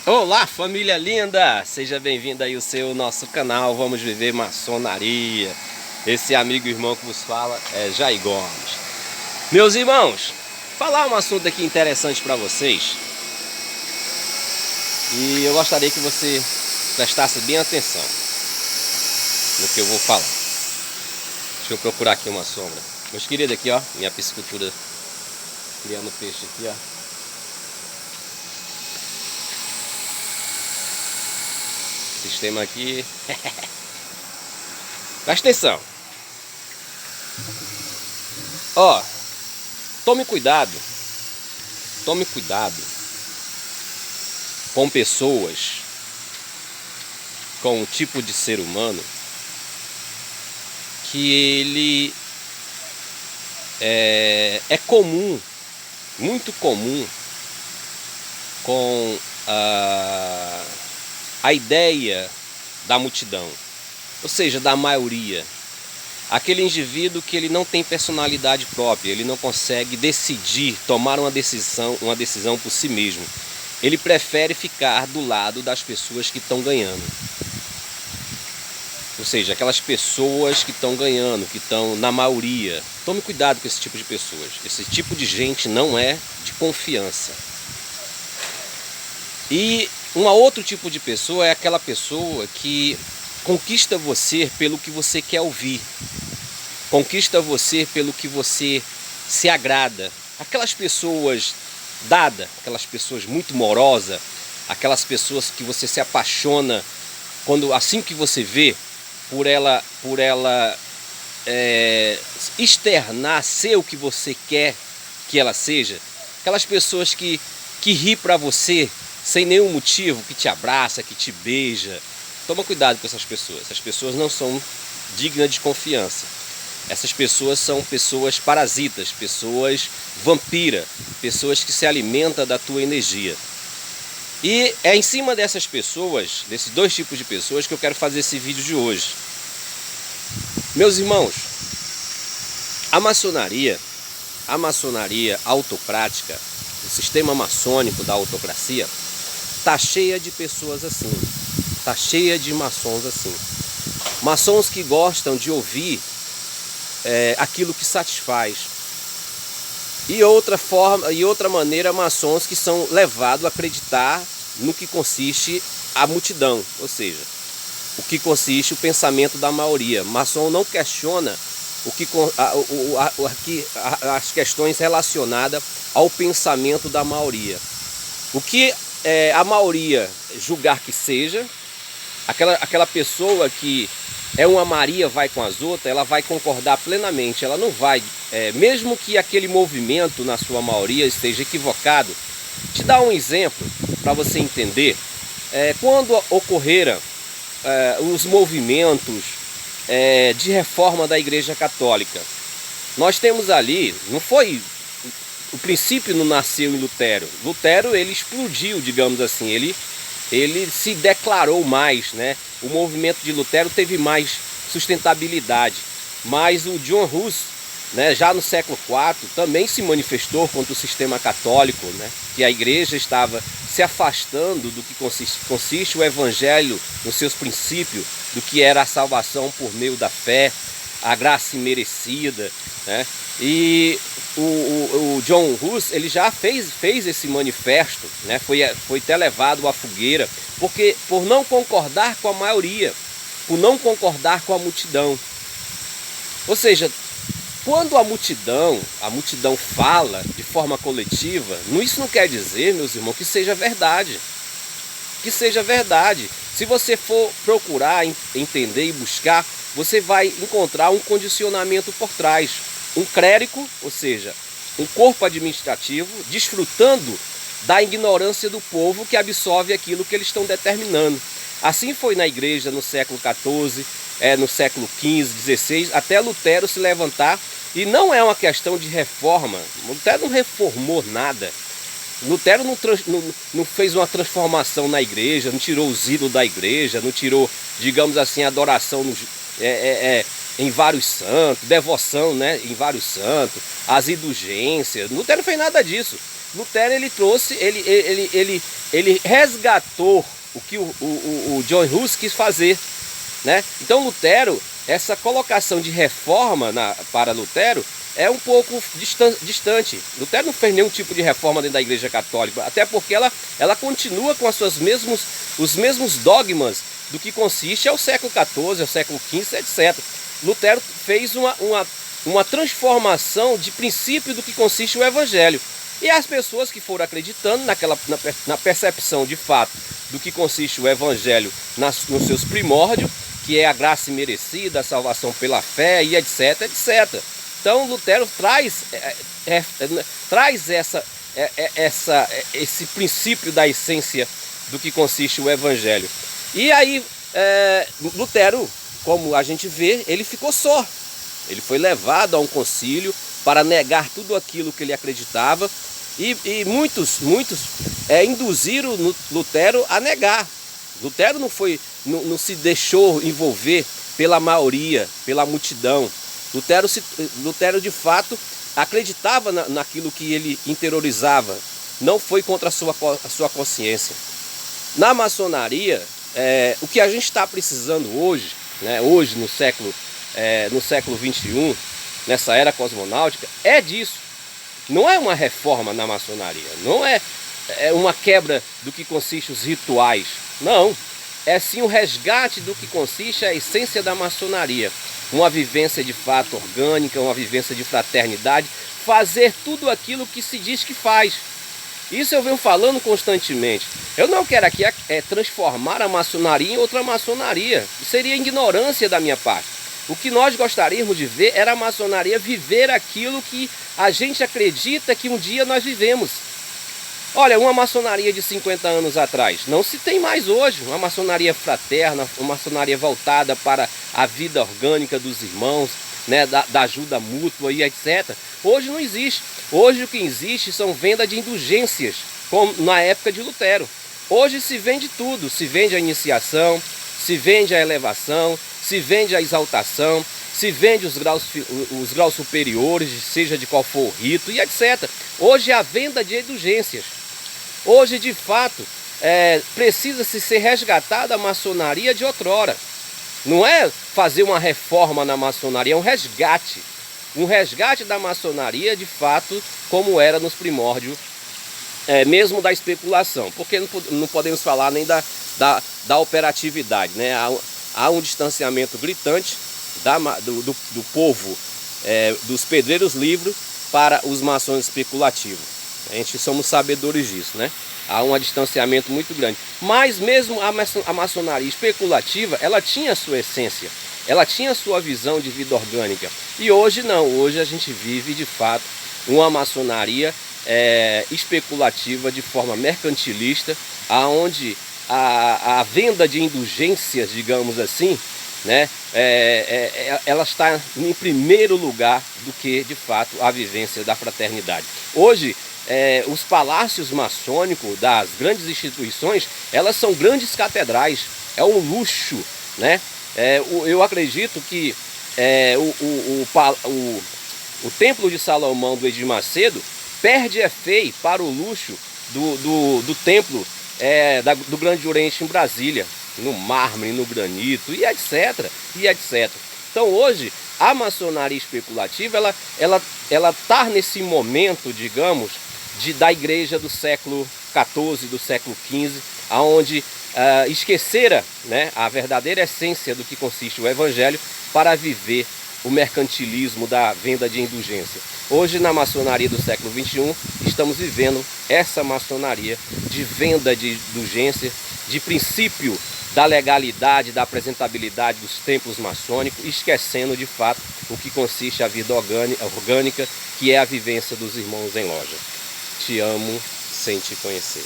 Olá, família linda! Seja bem-vindo aí ao nosso canal Vamos Viver Maçonaria. Esse amigo e irmão que vos fala é Jair Gomes. Meus irmãos, falar um assunto aqui interessante para vocês. E eu gostaria que você prestasse bem atenção no que eu vou falar. Deixa eu procurar aqui uma sombra. Meus queridos, aqui ó, minha piscicultura criando peixe aqui ó. Sistema aqui. Presta atenção. Ó, tome cuidado. Tome cuidado com pessoas, com um tipo de ser humano que ele é comum, muito comum com a ideia da multidão, ou seja, da maioria. Aquele indivíduo que ele não tem personalidade própria, ele não consegue decidir, tomar uma decisão por si mesmo. Ele prefere ficar do lado das pessoas que estão ganhando. Ou seja, aquelas pessoas que estão ganhando, que estão na maioria. Tome cuidado com esse tipo de pessoas. Esse tipo de gente não é de confiança. E um outro tipo de pessoa é aquela pessoa que conquista você pelo que você quer ouvir. Conquista você pelo que você se agrada. Aquelas pessoas dadas, aquelas pessoas muito morosas, aquelas pessoas que você se apaixona quando assim que você vê, por ela externar ser o que você quer que ela seja. Aquelas pessoas que ri para você sem nenhum motivo, que te abraça, que te beija. Toma cuidado com essas pessoas. Essas pessoas não são dignas de confiança. Essas pessoas são pessoas parasitas, pessoas vampira, pessoas que se alimentam da tua energia. E é em cima dessas pessoas, desses dois tipos de pessoas, que eu quero fazer esse vídeo de hoje. Meus irmãos, a maçonaria autocrática, o sistema maçônico da autocracia, está cheia de pessoas assim, está cheia de maçons assim. Maçons que gostam de ouvir aquilo que satisfaz. E outra maneira, maçons que são levados a acreditar no que consiste a multidão, ou seja, o que consiste o pensamento da maioria. Maçom não questiona as questões relacionadas ao pensamento da maioria. O que a maioria julgar que seja, aquela pessoa que é uma Maria vai com as outras, ela vai concordar plenamente, ela não vai, mesmo que aquele movimento na sua maioria esteja equivocado. Te dar um exemplo para você entender. Quando ocorreram os movimentos de reforma da Igreja Católica, nós temos ali, não foi, o princípio não nasceu em Lutero. Lutero, ele explodiu, digamos assim, ele se declarou mais, né? O movimento de Lutero teve mais sustentabilidade, mas o John Hus, né, já no século IV, também se manifestou contra o sistema católico, né, que a igreja estava se afastando do que consiste o evangelho nos seus princípios, do que era a salvação por meio da fé, a graça imerecida, né? E o John Hus, ele já fez esse manifesto, né? Foi até levado à fogueira, porque por não concordar com a maioria, por não concordar com a multidão. Ou seja, quando a multidão fala de forma coletiva, isso não quer dizer, meus irmãos, que seja verdade. Que seja verdade. Se você for procurar entender e buscar, você vai encontrar um condicionamento por trás. Um clérigo, ou seja, um corpo administrativo, desfrutando da ignorância do povo que absorve aquilo que eles estão determinando. Assim foi na igreja no século XIV, no século XV, XVI, até Lutero se levantar. E não é uma questão de reforma. Lutero não reformou nada. Lutero não fez uma transformação na igreja, não tirou os ídolos da igreja, não tirou, digamos assim, a adoração em vários santos, devoção, né, em vários santos, as indulgências. Lutero não fez nada disso. Lutero ele trouxe, ele resgatou o que o John Hus quis fazer, né? Então Lutero, essa colocação de reforma para Lutero é um pouco distante. Lutero não fez nenhum tipo de reforma dentro da Igreja Católica, até porque ela continua com os mesmos dogmas do que consiste ao século XIV, ao século XV, etc. Lutero fez uma transformação de princípio do que consiste o Evangelho. E as pessoas que foram acreditando na percepção de fato do que consiste o Evangelho nos seus primórdios, que é a graça imerecida, a salvação pela fé e etc, etc. Então Lutero traz esse princípio da essência do que consiste o Evangelho. E aí Lutero, como a gente vê, ele ficou só. Ele foi levado a um concílio para negar tudo aquilo que ele acreditava, e muitos induziram Lutero a negar. Lutero não se deixou envolver pela maioria, pela multidão. Lutero de fato acreditava naquilo que ele interiorizava, não foi contra a sua consciência. Na maçonaria, o que a gente está precisando hoje, né, hoje no século XXI, nessa era cosmonáutica, é disso. Não é uma reforma na maçonaria, não é uma quebra do que consiste os rituais, não. É sim um resgate do que consiste a essência da maçonaria. Uma vivência de fato orgânica, uma vivência de fraternidade, fazer tudo aquilo que se diz que faz. Isso eu venho falando constantemente. Eu não quero aqui transformar a maçonaria em outra maçonaria. Seria ignorância da minha parte. O que nós gostaríamos de ver era a maçonaria viver aquilo que a gente acredita que um dia nós vivemos. Olha, uma maçonaria de 50 anos atrás não se tem mais hoje. Uma maçonaria fraterna, uma maçonaria voltada para a vida orgânica dos irmãos, né, da ajuda mútua e etc. Hoje não existe. Hoje o que existe são vendas de indulgências, como na época de Lutero. Hoje se vende tudo, se vende a iniciação, se vende a elevação, se vende a exaltação, se vende os graus superiores, seja de qual for o rito e etc. Hoje é a venda de indulgências. Hoje, de fato, precisa-se ser resgatada a maçonaria de outrora. Não é fazer uma reforma na maçonaria, é um resgate. Um resgate da maçonaria, de fato, como era nos primórdios, mesmo da especulação. Porque não podemos falar nem da operatividade, né? Há um distanciamento gritante do povo, dos pedreiros livres, para os maçons especulativos. A gente somos sabedores disso, né? Há um distanciamento muito grande. Mas mesmo a maçonaria especulativa, ela tinha a sua essência, ela tinha a sua visão de vida orgânica. E hoje não, hoje a gente vive de fato uma maçonaria especulativa de forma mercantilista, aonde a venda de indulgências, digamos assim, né, ela está em primeiro lugar do que de fato a vivência da fraternidade. Hoje os palácios maçônicos das grandes instituições, elas são grandes catedrais, é um luxo, né? Eu acredito que o Templo de Salomão do Edir Macedo perde feio para o luxo do templo do Grande Oriente em Brasília, no mármore, no granito e etc, e etc. Então hoje a maçonaria especulativa ela está nesse momento, digamos, da igreja do século XIV, do século XV, aonde esquecera, né, a verdadeira essência do que consiste o Evangelho para viver o mercantilismo da venda de indulgência. Hoje, na maçonaria do século XXI, estamos vivendo essa maçonaria de venda de indulgência, de princípio da legalidade, da apresentabilidade dos templos maçônicos, esquecendo de fato o que consiste a vida orgânica, que é a vivência dos irmãos em loja. Te amo sem te conhecer.